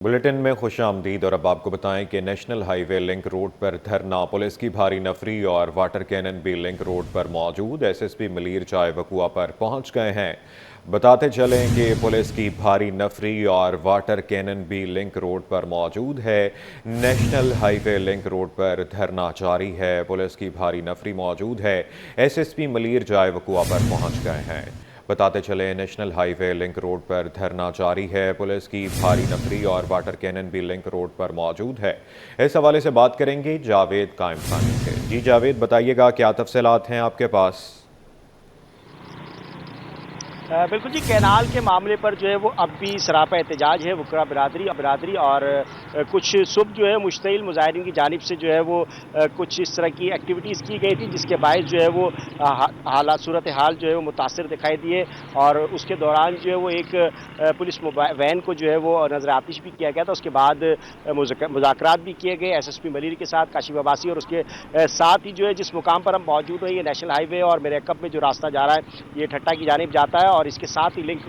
Bulletin में खुश आमदीद। और अब आपको बताएं कि नेशनल हाईवे लिंक रोड पर धरना, पुलिस की भारी नफरी और वाटर कैनन भी लिंक रोड पर मौजूद। एसएसपी मलीर चाय वकुआ पर पहुंच गए हैं। बताते चलें कि पुलिस की भारी नफरी और वाटर कैनन भी लिंक रोड पर मौजूद है। नेशनल हाईवे लिंक रोड पर धरना जारी है, पुलिस की भारी नफरी मौजूद है। एसएसपी मलीर चाय वकुआ पर पहुंच गए हैं। बताते चले नेशनल हाईवे लिंक रोड पर धरना जारी है, पुलिस की भारी नफरी और वाटर कैनन भी लिंक रोड पर मौजूद है। इस हवाले से बात करेंगे जावेद कायम खानी से। जी जावेद, बताइएगा क्या तफसीलात हैं आपके पास? बिल्कुल जी, कैनाल के मामले पर जो है वो अब भी सरापा एहतजाज है वकरा बिरादरी और कुछ सुबह जो है मुश्तइल मुजाहिरीन की जानिब से जो है वो कुछ इस तरह की एक्टिविटीज़ की गई थी, जिसके बायस जो है वो हालात सूरत हाल जो है वो मुतासिर दिखाई दिए। और उसके दौरान जो है वो एक पुलिस वैन को जो है वो नजर आतिश भी किया गया था। उसके बाद मुज़ाकरात भी किए गए एसएसपी मलीर के साथ, काशिफ अब्बासी। और उसके साथ ही जो है जिस मुकाम पर हम मौजूद हैं, ये नेशनल हाईवे और मेरेकब में जो रास्ता जा रहा है ये ठट्टा की जानिब जाता है। और इसके साथ ही लिंक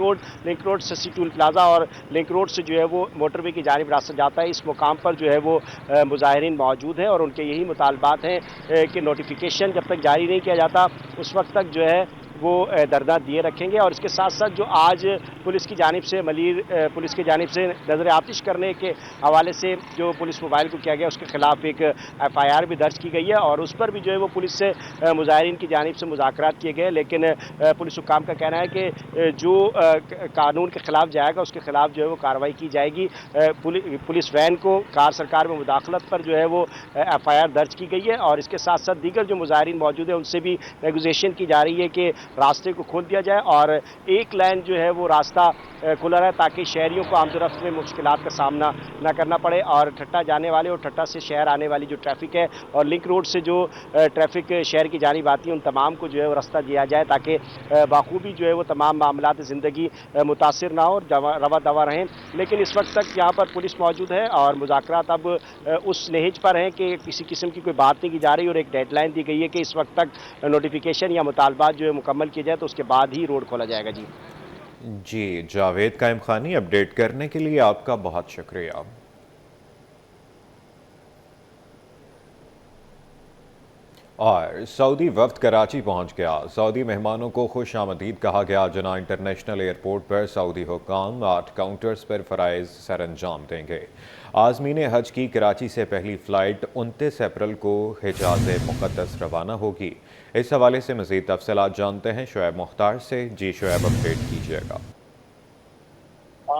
रोड से सी टूल प्लाजा और लिंक रोड से जो है वो मोटरवे की जानिब रास्ता जाता है। इस मुकाम पर जो है वो मुजाहिरीन मौजूद हैं और उनके यही मुतालबात हैं कि नोटिफिकेशन जब तक जारी नहीं किया जाता उस वक्त तक जो है वो धरना दिए रखेंगे। और इसके साथ साथ जो आज पुलिस की जानिब से पुलिस की जानिब से नजर आतिश करने के हवाले से जो पुलिस मोबाइल को किया गया, उसके खिलाफ एक एफआईआर भी दर्ज की गई है। और उस पर भी जो है वो पुलिस से मुजाहिरीन की जानिब से मुज़ाकरात किए गए। लेकिन पुलिस हुक्काम का कहना है कि जो कानून के खिलाफ जाएगा उसके खिलाफ जो है वो कार्रवाई की जाएगी। पुलिस वैन को कार सरकार में मुदाखलत पर जो है वो एफआईआर दर्ज की गई है। और इसके साथ साथ दीगर जो मुजाहिरीन मौजूद है उनसे भी नेगोशिएशन की जा रही है कि रास्ते को खोल दिया जाए और एक लाइन जो है वो रास्ता खुला रहे, ताकि शहरियों को आमदोरफ्त में मुश्किलात का सामना न करना पड़े। और ठट्टा जाने वाले और ठट्टा से शहर आने वाली जो ट्रैफिक है और लिंक रोड से जो ट्रैफिक शहर की जानिब आती है, उन तमाम को जो है वो रास्ता दिया जाए, ताकि बाखूबी जो है वो तमाम मामलात ज़िंदगी मुतासिर ना हो और रवा दवा रहें। लेकिन इस वक्त तक यहाँ पर पुलिस मौजूद है और मुज़ाकरात अब उस लहेज पर हैं कि किसी किस्म की कोई बात नहीं की जा रही। और एक डेडलाइन दी गई है कि इस वक्त तक नोटिफिकेशन या मुतालबात जो है मुकम्मल किया जाए तो उसके बाद ही रोड खोला जाएगा। जी जावेद कायम खानी, अपडेट करने के लिए आपका बहुत शुक्रिया। और सऊदी वफ्द कराची पहुंच गया। सऊदी मेहमानों को खुश आमदीद कहा गया। जना इंटरनेशनल एयरपोर्ट पर सऊदी हुक्काम 8 काउंटर्स पर फ़राइज़ सर अंजाम देंगे। आज़मीन हज की कराची से पहली फ़्लाइट 29 अप्रैल को हिजाज़ मुक़द्दस रवाना होगी। इस हवाले से मज़ीद तफ़सीलात जानते हैं शुएब मुख्तार से। जी शुएब, अपडेट कीजिएगा।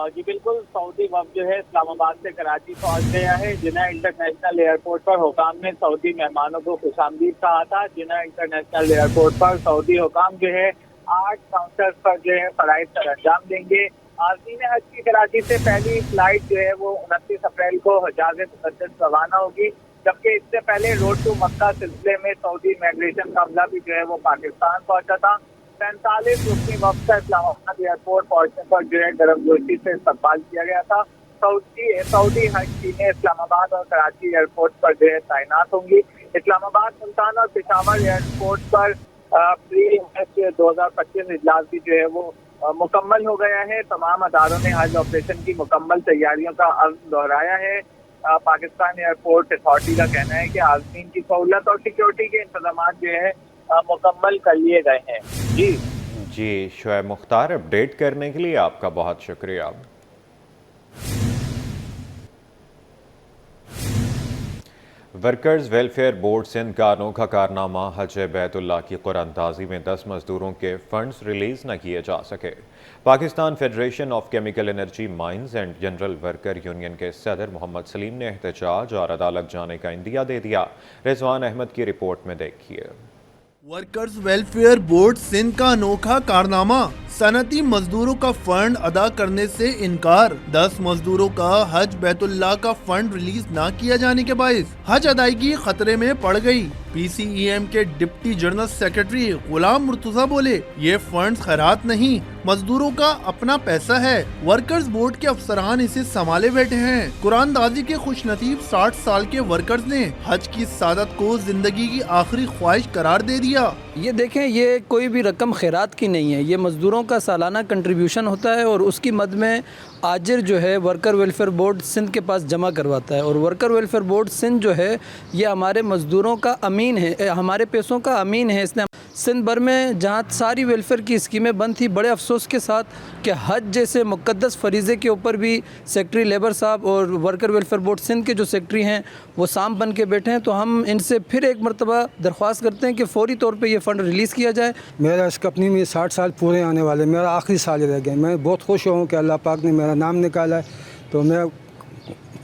जी बिल्कुल, सऊदी वफ्द जो है इस्लामाबाद से कराची पहुंच गया है। जिना इंटरनेशनल एयरपोर्ट पर हुकाम ने सऊदी मेहमानों को खुशामदीद कहा था। जिना इंटरनेशनल एयरपोर्ट पर सऊदी हुकाम जो है 8 काउंटर्स पर जो है फ़राइज़ सर अंजाम देंगे। आज़मीन हज की कराची से पहली फ्लाइट जो है वो 29 अप्रैल को हिजाज़ मुक़द्दस रवाना होगी, जबकि इससे पहले रोड टू मक्का सिलसिले में सऊदी इमिग्रेशन का अमला भी जो है वो पाकिस्तान पहुंचा था। 45 रुकनी वक्त का इस्लामाबाद एयरपोर्ट पहुंचने पर जो है गर्मजोशी से इस्तकबाल किया गया था। सऊदी हज टीमें इस्लामाबाद और कराची एयरपोर्ट पर जो है तैनात होंगी। इस्लामाबाद, मुल्तान और पेशावर एयरपोर्ट पर प्री हज 2025 इजलास भी जो है वो मुकम्मल हो गया है। तमाम अदारों ने हज ऑपरेशन की मुकम्मल तैयारियों का अर्ज दोहराया है। पाकिस्तान एयरपोर्ट अथॉरिटी का कहना है कि आज़मीन की सहूलत और सिक्योरिटी के इंतजाम जो है मुकम्मल कर लिए गए हैं। जी शुएब मुख्तार, अपडेट करने के लिए आपका बहुत शुक्रिया। वर्कर्स वेलफेयर बोर्ड सिंध का अनोखा कारनामा, हज बैतुल्लाह की कुरानदाजी में 10 मजदूरों के फंड्स रिलीज न किए जा सके। Pakistan federation of chemical energy mines and general worker union के सदर मोहम्मद सलीम ने एहतजाज और अदालत जाने का इंदिया दे दिया। रिजवान अहमद की रिपोर्ट में देखिए। वर्कर्स वेलफेयर बोर्ड सिंध का अनोखा कारनामा, सनती मजदूरों का फंड अदा करने से इनकार। 10 मजदूरों का हज बैतुल्लाह का फंड रिलीज न किया जाने के बायस हज अदायगी खतरे में पड़ गई। पीसीईएम के डिप्टी जनरल सेक्रेटरी गुलाम मुर्तजा बोले, ये फंड्स खैरात नहीं मजदूरों का अपना पैसा है। वर्कर्स बोर्ड के अफसरान इसे संभाले बैठे हैं। कुरानदाजी के खुशनसीब 60 साल के वर्कर्स ने हज की सादत को जिंदगी की आखिरी ख्वाहिश करार दे दिया। ये देखें, ये कोई भी रकम खैरात की नहीं है, ये मज़दूरों का सालाना कंट्रीब्यूशन होता है और उसकी मद में आजिर जो है वर्कर वेलफेयर बोर्ड सिंध के पास जमा करवाता है। और वर्कर वेलफेयर बोर्ड सिंध जो है ये हमारे मज़दूरों का अमीन है, हमारे पैसों का अमीन है। इसने सिंध भर में जहाँ सारी वेलफेयर की स्कीमें बंद थी, बड़े अफसोस के साथ कि हज जैसे मुक़द्दस फरीज़े के ऊपर भी सेक्रेटरी लेबर साहब और वर्कर वेलफेयर बोर्ड सिंध के जो सेक्रेटरी हैं वो सांप बन के बैठे हैं। तो हम इनसे फिर एक मरतबा दरख्वास्त करते हैं कि फ़ौरी तौर पर ये फ़ंड रिलीज़ किया जाए। मेरा इस कंपनी में 60 साल पूरे आने वाले, मेरा आखिरी साल रह गया। मैं बहुत खुश हूँ कि अल्लाह पाक ने मेरा नाम निकाला है। तो मैं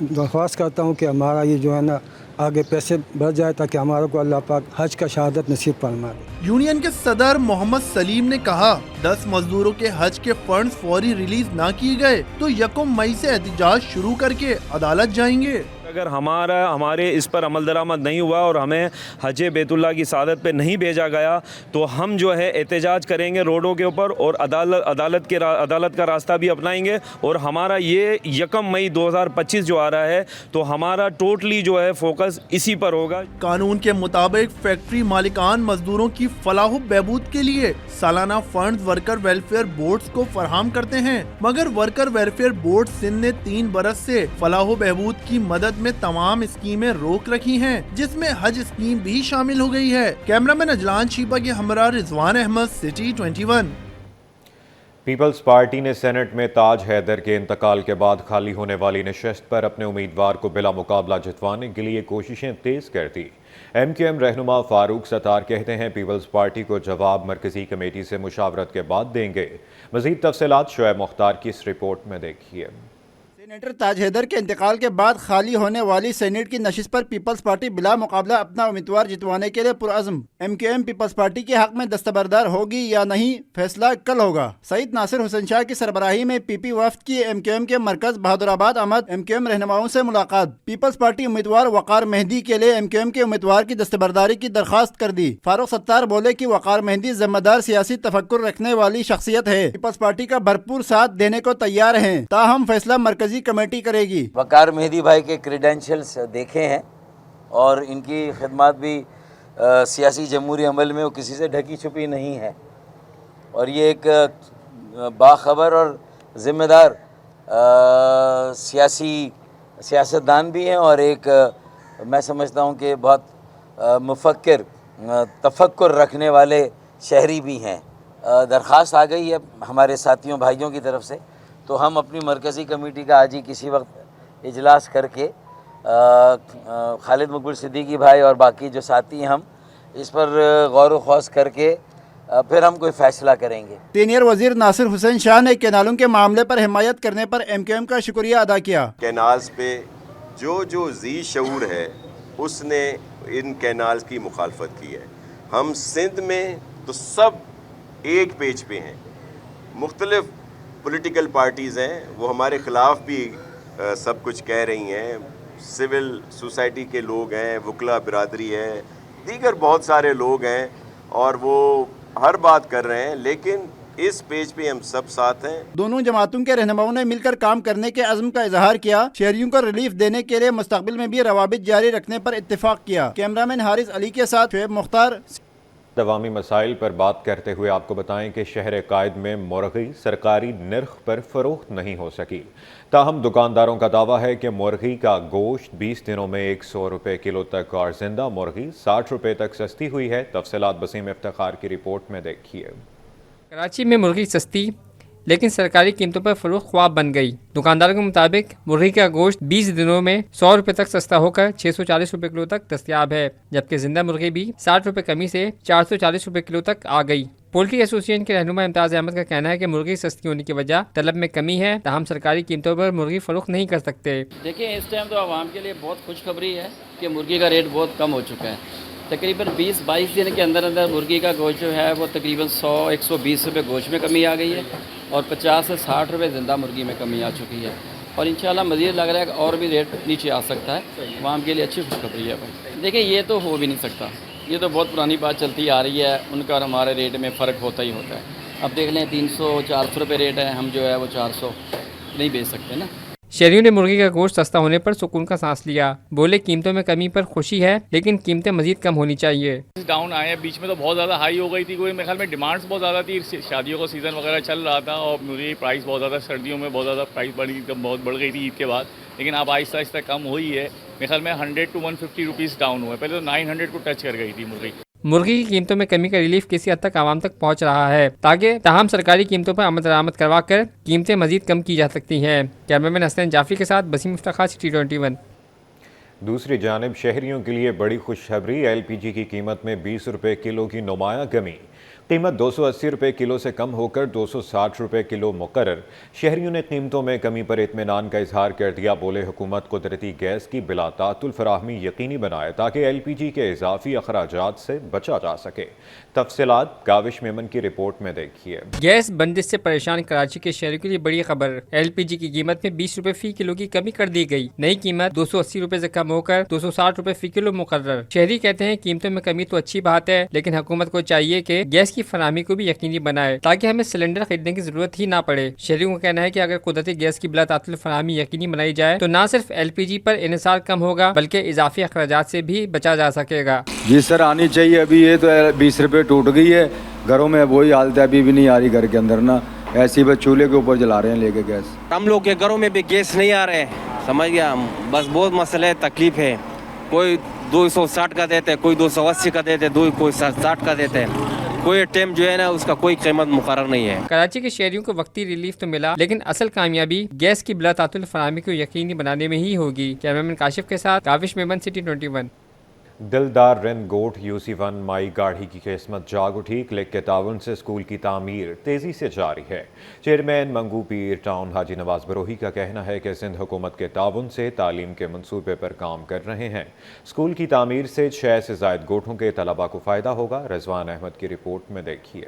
दरख्वास्त करता हूँ कि हमारा ये जो है ना आगे पैसे बढ़ जाए ताकि हमारे को अल्लाह पाक हज का शहादत नसीब फरमा दे। यूनियन के सदर मोहम्मद सलीम ने कहा 10 मजदूरों के हज के फंड्स फौरी रिलीज ना किए गए तो 1 मई से एहतजाज शुरू करके अदालत जाएंगे। अगर हमारे इस पर अमल दरामद नहीं हुआ और हमें हज बैतुल्लाह की सादत पे नहीं भेजा गया तो हम जो है एहतजाज करेंगे रोडों के ऊपर और अदालत का रास्ता भी अपनाएंगे। और हमारा ये 1 मई 2025 जो आ रहा है तो हमारा टोटली जो है फोकस इसी पर होगा। कानून के मुताबिक फैक्ट्री मालिकान मजदूरों की फलाह बहबूद के लिए सालाना फंड वर्कर वेलफेयर बोर्ड्स को फराहम करते हैं, मगर वर्कर वेलफेयर बोर्ड सिंध ने 3 बरस से फलाह बहबूद की मदद में तमाम स्कीमें रोक रखी हैं, जिसमें हज स्कीम भी शामिल हो गई है। कैमरामैन अजलान शीबा के हमरा रिजवान अहमद, सिटी 21। पीपल्स पार्टी ने सेनेट में ताज हैदर के इंतकाल के बाद खाली होने वाली नशस्त पर अपने उम्मीदवार को बिला मुकाबला जितवाने के लिए कोशिशें तेज कर दी। MQM रहनुमा फारूक सत्तार कहते हैं पीपल्स पार्टी को जवाब मरकजी कमेटी से मुशावरत के बाद देंगे। मजीद तफसीलात शोएब मुख्तार की इस रिपोर्ट में देखिए। सेनेटर ताज हैदर के इंतकाल के बाद खाली होने वाली सेनेट की नशिस्त पर पीपल्स पार्टी बिला मुकाबला अपना उम्मीदवार जितवाने के लिए पुरअज़्म। MQM पीपल्स पार्टी के हक में दस्तबरदार होगी या नहीं, फैसला कल होगा। सईद नासिर हुसैन शाह की सरबराही में PP वफ्द की MQM के मरकज बहादुराबाद आमद। MQM रहनुमाओं से मुलाकात। पीपल्स पार्टी उम्मीदवार वकार मेहदी के लिए MQM के उम्मीदवार की दस्तबरदारी की दरख्वास्त कर दी। फारूक सत्तार बोले कि वकार मेहदी जिम्मेदार सियासी तफक्कुर रखने वाली शख्सियत है, पीपल्स पार्टी का भरपूर साथ देने को तैयार है, ताहम फैसला मरकजी कमेटी करेगी। वकार मेहदी भाई के क्रेडेंशियल्स देखे हैं और इनकी खिदमत भी सियासी जमहूरी अमल में वो किसी से ढकी छुपी नहीं है और ये एक बाखबर और ज़िम्मेदार सियासतदान भी हैं और एक मैं समझता हूँ कि बहुत मुफक्किर तफक्कुर रखने वाले शहरी भी हैं। दरख्वास्त आ गई है हमारे साथियों भाइयों की तरफ से, तो हम अपनी मरकज़ी कमेटी का आज ही किसी वक्त इजलास करके खालिद मकबूल सिद्दीकी भाई और बाकी जो साथी हैं हम इस पर गौर व खौस करके फिर हम कोई फैसला करेंगे। सीनियर वजीर नासिर हुसैन शाह ने कैनालों के मामले पर हिमायत करने पर MQM का शुक्रिया अदा किया। कैनाल्स पे जो जी शऊर है उसने इन कैनाल्स की मुखालफत की है। हम सिंध में तो सब एक पेज पे हैं, मुख्तलिफ पॉलिटिकल पार्टीज़ हैं, वो हमारे ख़िलाफ़ भी सब कुछ कह रही हैं, सिविल सोसाइटी के लोग हैं, वकला बिरादरी है, दीगर बहुत सारे लोग हैं और वो हर बात कर रहे हैं, लेकिन इस पेज पे हम सब साथ हैं। दोनों जमातों के रहनुमाओं ने मिलकर काम करने के अज़्म का इजहार किया। शहरियों को रिलीफ देने के लिए मुस्तक़बिल में भी रवाबित जारी रखने पर इत्तेफाक किया। कैमरामैन हारिस अली के साथ शोएब मुख्तार। दवामी मसाइल पर बात करते हुए आपको बताएं कि शहर कायद में मुर्गी सरकारी नर्ख पर फरोख्त नहीं हो सकी। ताहम दुकानदारों का दावा है कि मुर्गी का गोश्त 20 दिनों में 100 रुपये किलो तक और जिंदा मुर्गी 60 रुपये तक सस्ती हुई है। तफसीलात बसीम इफ्तिखार की रिपोर्ट में देखिए। कराची में मुर्गी सस्ती लेकिन सरकारी कीमतों पर फरोख्त ख्वाब बन गई। दुकानदारों के मुताबिक मुर्गी का गोश्त 20 दिनों में 100 रुपये तक सस्ता होकर 640 रुपये किलो तक दस्तयाब है, जबकि जिंदा मुर्गी भी 60 रुपये कमी से 440 रुपये किलो तक आ गई। पोल्ट्री एसोसिएशन के रहनुमा इम्ताज अहमद का कहना है कि मुर्गी सस्ती होने की वजह तलब में कमी है, ताहम सरकारी कीमतों पर मुर्गी फरोख्त नहीं कर सकते। देखिए, इस टाइम तो आवाम के लिए बहुत खुशखबरी है कि मुर्गी का रेट बहुत कम हो चुका है। तकरीबन 20-22 दिन के अंदर अंदर मुर्गी का गोश्त जो है वो तकरीबन 100-120 रुपये गोश्त में कमी आ गई है और 50 से 60 रुपये ज़िंदा मुर्गी में कमी आ चुकी है और इंशाल्लाह मज़ीद लग रहा है कि और भी रेट नीचे आ सकता है। आवाम के लिए अच्छी खुशखबरी है भाई। देखिए, ये तो हो भी नहीं सकता, ये तो बहुत पुरानी बात चलती आ रही है, उनका और हमारे रेट में फ़र्क होता ही होता है। اب دیکھ لیں 300-400 روپے ریٹ ہے, ہم جو ہے وہ 400 نہیں بیچ سکتے نا. شہریوں نے مرغی کا گوشت سستا ہونے پر سکون کا سانس لیا. بولے قیمتوں میں کمی پر خوشی ہے لیکن قیمتیں مزید کم ہونی چاہیے. ڈاؤن آئے ہیں, بیچ میں تو بہت زیادہ ہائی ہو گئی تھی, کوئی میرے خیال میں ڈیمانڈس بہت زیادہ تھی, شادیوں کا سیزن وغیرہ چل رہا تھا اور مرغی پرائس بہت زیادہ, سردیوں میں بہت زیادہ پرائس بہت بڑھ گئی تھی عید کے بعد, لیکن اب آہستہ آہستہ کم ہوئی ہے. میرے خیال میں 100 to 150 روپیز ڈاؤن ہوا ہے, پہلے تو 900 کو ٹچ کر گئی تھی مرغی. مرغی کی قیمتوں میں کمی کا ریلیف کسی حد تک عوام تک پہنچ رہا ہے تاکہ تاہم سرکاری قیمتوں پر عمل درآمد کروا کر قیمتیں مزید کم کی جا سکتی ہیں. کیمرہ مین حسین جعفری کے ساتھ بسیم افتخار, سٹی 21. دوسری جانب شہریوں کے لیے بڑی خوشخبری, ایل پی جی کی قیمت میں 20 روپے کلو کی نمایاں کمی. قیمت 280 روپے کلو سے کم ہو کر 260 روپے کلو مقرر. شہریوں نے قیمتوں میں کمی پر اطمینان کا اظہار کر دیا. بولے حکومت قدرتی گیس کی بلا تعطل فراہمی یقینی بنائے تاکہ ایل پی جی کے اضافی اخراجات سے بچا جا سکے. تفصیلات کاوش میمن کی رپورٹ میں دیکھیے. گیس بندش سے پریشان کراچی کے شہریوں کے لیے بڑی خبر, ایل پی جی کی قیمت میں 20 روپے فی کلو کی کمی کر دی گئی. نئی قیمت 280 روپے سے کم ہو کر 260 روپے فی کلو مقرر. شہری کہتے ہیں قیمتوں میں کمی تو اچھی بات ہے لیکن حکومت کو چاہیے کہ گیس کی فراہمی کو بھی یقینی بنائے تاکہ ہمیں سلنڈر خریدنے کی ضرورت ہی نہ پڑے. شہریوں کا کہنا ہے کہ اگر قدرتی گیس کی بلا تعطل فراہمی یقینی بنائی جائے تو نہ صرف ایل پی جی پر انحصار کم ہوگا بلکہ اضافی اخراجات سے بھی بچا جا سکے گا. جی سر آنی چاہیے. ابھی یہ تو 20 روپے ٹوٹ گئی ہے, گھروں میں وہی حالت ہے, ابھی بھی نہیں آ رہی گھر کے اندر نا, ایسی بس چولہے کے اوپر جلا رہے ہیں لے کے گیس. ہم لوگ کے گھروں میں بھی گیس نہیں آ رہے, سمجھ گیا, بس بہت مسئلہ تکلیف ہے. کوئی 260 کا دیتے, کوئی 280 کا دیتے, کوئی 60 کا دیتے, کوئی ٹائم جو ہے نا اس کا کوئی قیمت مقرر نہیں ہے. کراچی کے شہریوں کو وقتی ریلیف تو ملا لیکن اصل کامیابی گیس کی بلا تعطل فراہمی کو یقینی بنانے میں ہی ہوگی. کیمرامین کاشف کے ساتھ کاوش میمن, سٹی 21. دلدار رن گوٹ UC1 مائی گاڑی کی قسمت جاگ اٹھی. کلک کے تعاون سے اسکول کی تعمیر تیزی سے جاری ہے. چیئرمین منگو پیر ٹاؤن حاجی نواز بروہی کا کہنا ہے کہ سندھ حکومت کے تعاون سے تعلیم کے منصوبے پر کام کر رہے ہیں. اسکول کی تعمیر سے 6 سے زائد گوٹھوں کے طلباء کو فائدہ ہوگا. رضوان احمد کی رپورٹ میں دیکھیے.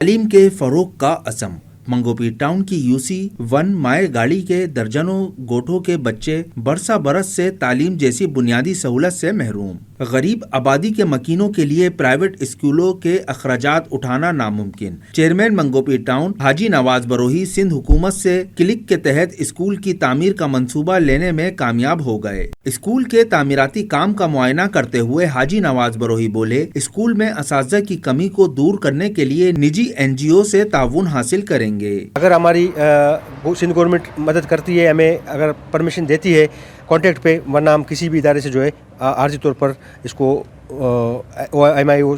تعلیم کے فروغ کا عزم. منگوپیر ٹاؤن کی UC1 مائع گاڑی کے درجنوں گوٹھوں کے بچے برسہ برس سے تعلیم جیسی بنیادی سہولت سے محروم. غریب آبادی کے مکینوں کے لیے پرائیویٹ اسکولوں کے اخراجات اٹھانا ناممکن. چیئرمین منگوپیر ٹاؤن حاجی نواز بروہی سندھ حکومت سے کلک کے تحت اسکول کی تعمیر کا منصوبہ لینے میں کامیاب ہو گئے. اسکول کے تعمیراتی کام کا معائنہ کرتے ہوئے حاجی نواز بروہی بولے اسکول میں اساتذہ کی کمی کو دور کرنے کے لیے نجی NGO سے تعاون حاصل کریں گے. اگر ہماری سندھ گورنمنٹ مدد کرتی ہے, ہمیں اگر پرمیشن دیتی ہے کانٹیکٹ پہ, ورنہ ہم کسی بھی ادارے سے جو ہے عارضی طور پر اس کو MIO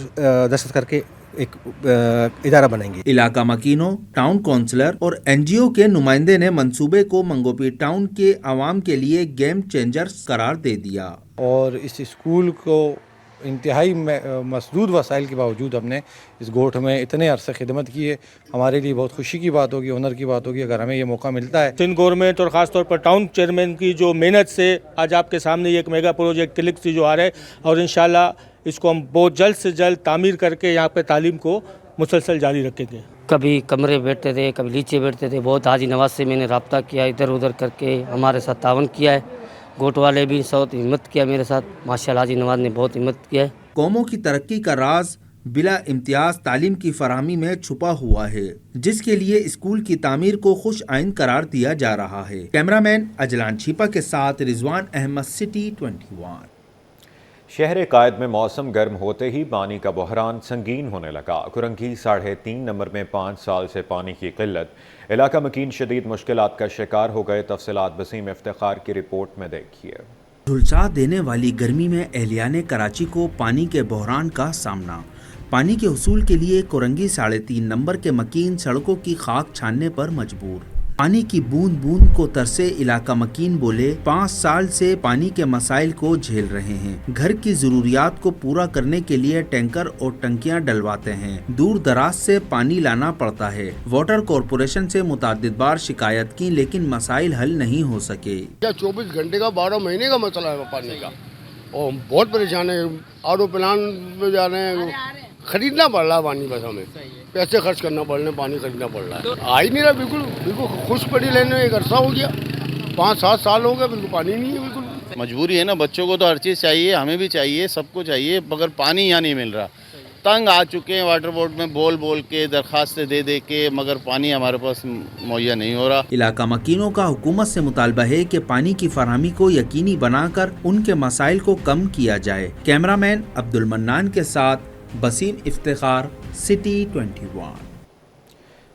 دستخط کر کے ایک ادارہ بنائیں گے. علاقہ مکینوں, ٹاؤن کونسلر اور NGO کے نمائندے نے منصوبے کو منگوپیر ٹاؤن کے عوام کے لیے گیم چینجر قرار دے دیا. اور اس اسکول کو انتہائی محدود وسائل کے باوجود ہم نے اس گوٹھ میں اتنے عرصے خدمت کی ہے. ہمارے لیے بہت خوشی کی بات ہوگی, آنر کی بات ہوگی اگر ہمیں یہ موقع ملتا ہے. سندھ گورنمنٹ اور خاص طور پر ٹاؤن چیئرمین کی جو محنت سے آج آپ کے سامنے یہ ایک میگا پروجیکٹ کلک سے جو آ رہا ہے, اور انشاءاللہ اس کو ہم بہت جلد سے جلد تعمیر کر کے یہاں پہ تعلیم کو مسلسل جاری رکھیں گے. کبھی کمرے بیٹھتے تھے, کبھی نیچے بیٹھتے تھے. بہت حاجی نواز سے میں نے رابطہ کیا, ادھر ادھر کر کے ہمارے ساتھ تعاون کیا ہے. گوٹ والے بھی بہت ہمت کیا میرے ساتھ, ماشاءاللہ حاجی نواز نے بہت ہمت کیا ہے. قوموں کی ترقی کا راز بلا امتیاز تعلیم کی فراہمی میں چھپا ہوا ہے, جس کے لیے اسکول کی تعمیر کو خوش آئند قرار دیا جا رہا ہے. کیمرامین اجلان چھیپا کے ساتھ رضوان احمد, سٹی 21. شہر قائد میں موسم گرم ہوتے ہی پانی کا بحران سنگین ہونے لگا. کرنگی 3.5 نمبر میں 5 سال سے پانی کی قلت. علاقہ مکین شدید مشکلات کا شکار ہو گئے. تفصیلات بسیم افتخار کی رپورٹ میں دیکھیے. جھلسا دینے والی گرمی میں اہلیان کراچی کو پانی کے بحران کا سامنا. پانی کے حصول کے لیے کرنگی 3.5 نمبر کے مکین سڑکوں کی خاک چھاننے پر مجبور. پانی کی بوند بوند کو ترسے علاقہ مکین بولے 5 سال سے پانی کے مسائل کو جھیل رہے ہیں. گھر کی ضروریات کو پورا کرنے کے لیے ٹینکر اور ٹنکیاں ڈلواتے ہیں. دور دراز سے پانی لانا پڑتا ہے. واٹر کارپوریشن سے متعدد بار شکایت کی لیکن مسائل حل نہیں ہو سکے. 24 گھنٹے کا 12 مہینے کا مسئلہ ہے پانی کا, اور بہت پریشان ہے. RO پلان پہ جا رہے ہیں, خریدنا پڑ رہا ہے پانی, بس ہمیں پیسے خرچ کرنا پڑ رہے ہیں, پانی خریدنا پڑ رہا ہے. آ ہی نہیں رہا, بالکل خوش پڑی لینے. ایک عرصہ ہو گیا, 5-7 سال ہو گئے, بالکل پانی نہیں ہے. بالکل مجبوری ہے نا, بچوں کو تو ہر چیز چاہیے, ہمیں بھی چاہیے, سب کو چاہیے, مگر پانی یہاں نہیں مل رہا. तंग आ चुके हैं वाटर बोर्ड में बोल बोल के, दरखास्तें दे दे के, मगर पानी हमारे पास मुहैया नहीं हो रहा। इलाका मकीनों का हुकूमत से मुतालबा है कि पानी की फराहमी को यकीनी बनाकर उनके मसाइल को कम किया जाए। कैमरामैन अब्दुल मन्नान के साथ बसीम इफ्तिखार, सिटी 21।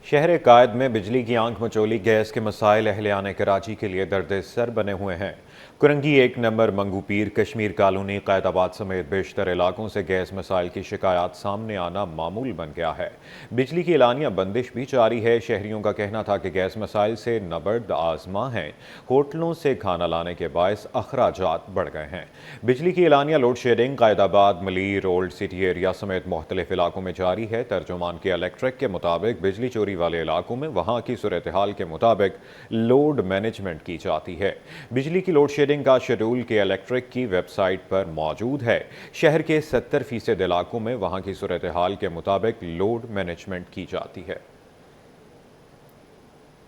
शहर कायद में बिजली की आंख मचोली गैस के मसाइल अहलियान कराची के लिए दर्द सर बने हुए हैं। कुरंगी 1 नंबर मंगू पीर, कश्मीर कॉलोनी, कैदाबाद समेत बेशतर इलाकों से गैस मसाइल की शिकायत सामने आना मामूल बन गया है। बिजली की एलानिया बंदिश भी जारी है। शहरियों का कहना था कि गैस मसाइल से नबर्द आजमा हैं। होटलों से खाना लाने के बायस अखराजात बढ़ गए हैं। बिजली की एलानिया load shedding Quaidabad, Malir, old city area समेत मुख्तलिफ इलाकों में जारी है। तर्जुमान के इलेक्ट्रिक के मुताबिक बिजली चोरी वाले इलाकों में वहाँ की सूरत हाल के मुताबिक लोड मैनेजमेंट की जाती है। बिजली की लोड शेडिंग का शेड्यूल के इलेक्ट्रिक की वेबसाइट पर मौजूद है। शहर के 70% इलाकों में वहां की सूरत हाल के मुताबिक लोड मैनेजमेंट की जाती है।